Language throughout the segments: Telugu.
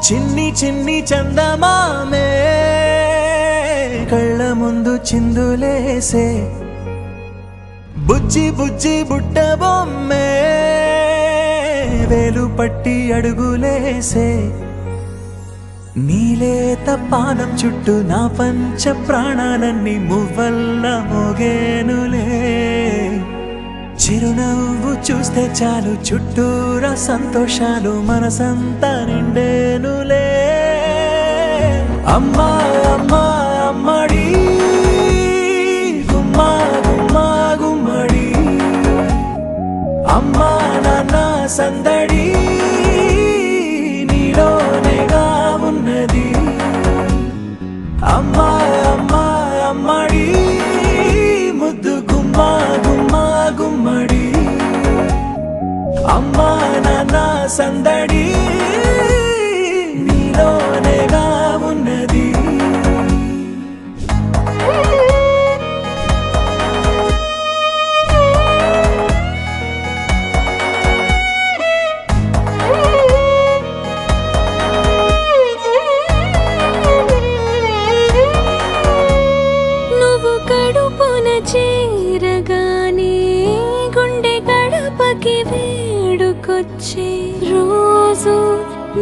చిన్ని చిన్ని చందమామే కళ్ళ ముందు చిందులేసే బుజ్జి బుజ్జి బుట్ట బొమ్మే వేలు పట్టి అడుగులేసే నీలేత పానం చుట్టూ నా పంచ ప్రాణాలన్నీ మువ్వల్ల మోగేనులే చిరునవ్వు చూస్తే చాలు చుట్టూరా సంతోషాలు మనసంతా నిండేనులే అమ్మా అమ్మా అమ్మడి గుమ్మా గుమ్మా గుమ్మడి అమ్మా నాన్న సందడి నీలోనేగా ఉన్నది అమ్మా అమ్మా అమ్మడి ముద్దు గుమ్మా గుమ్మా గుమ్మడి అమ్మా నాన్న సందడి నీలోనేగా ఉన్నది నువ్వు కడుపున చేరగానే గుండె గడపకి వేడుకొచ్చే రోజు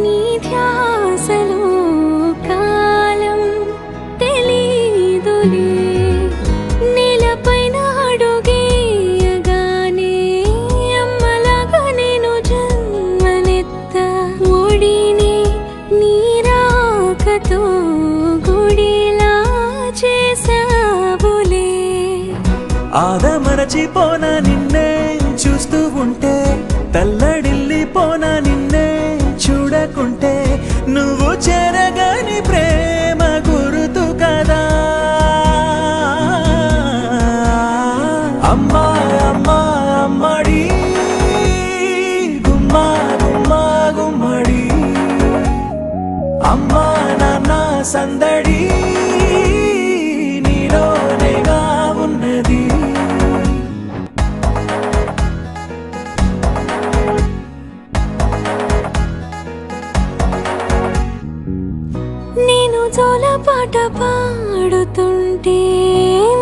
నీ ధ్యాసలో కాలం తెలీదులే నేలపైన అడుగేయగానే అమ్మలాగా నేను జన్మనెత్త ఒడిని నీ రాకతో గుడిలా చేసావులే ఆదమరచిపోనా నిన్నే చూస్తూ ఉంటే తల్లడిల్లిపోనా నిన్నే చూడకుంటే నువ్వు చెరగని ప్రేమ గురుతు కదా అమ్మా అమ్మా అమ్మడి గుమ్మా గుమ్మా గుమ్మడి అమ్మా నాన్న సందడి నీలోనేగా ఉన్నది నేను జోలపాట పాడుతుంటే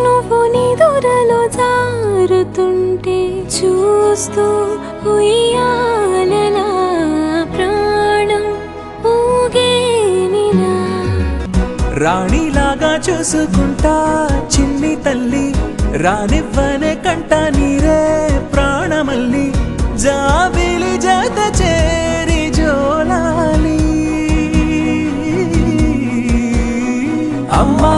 నువ్వు నీ దూరలో జారుతుంటే చూస్తూ ఉయ్యాలలా ప్రాణం ఊగేనిలా రాణిలాగా చూసుకుంటా చిన్ని తల్లి రానివ్వనే కంట నీరే ప్రాణమల్లి జాబిలి జత చేరి జోలాలి అమ్మా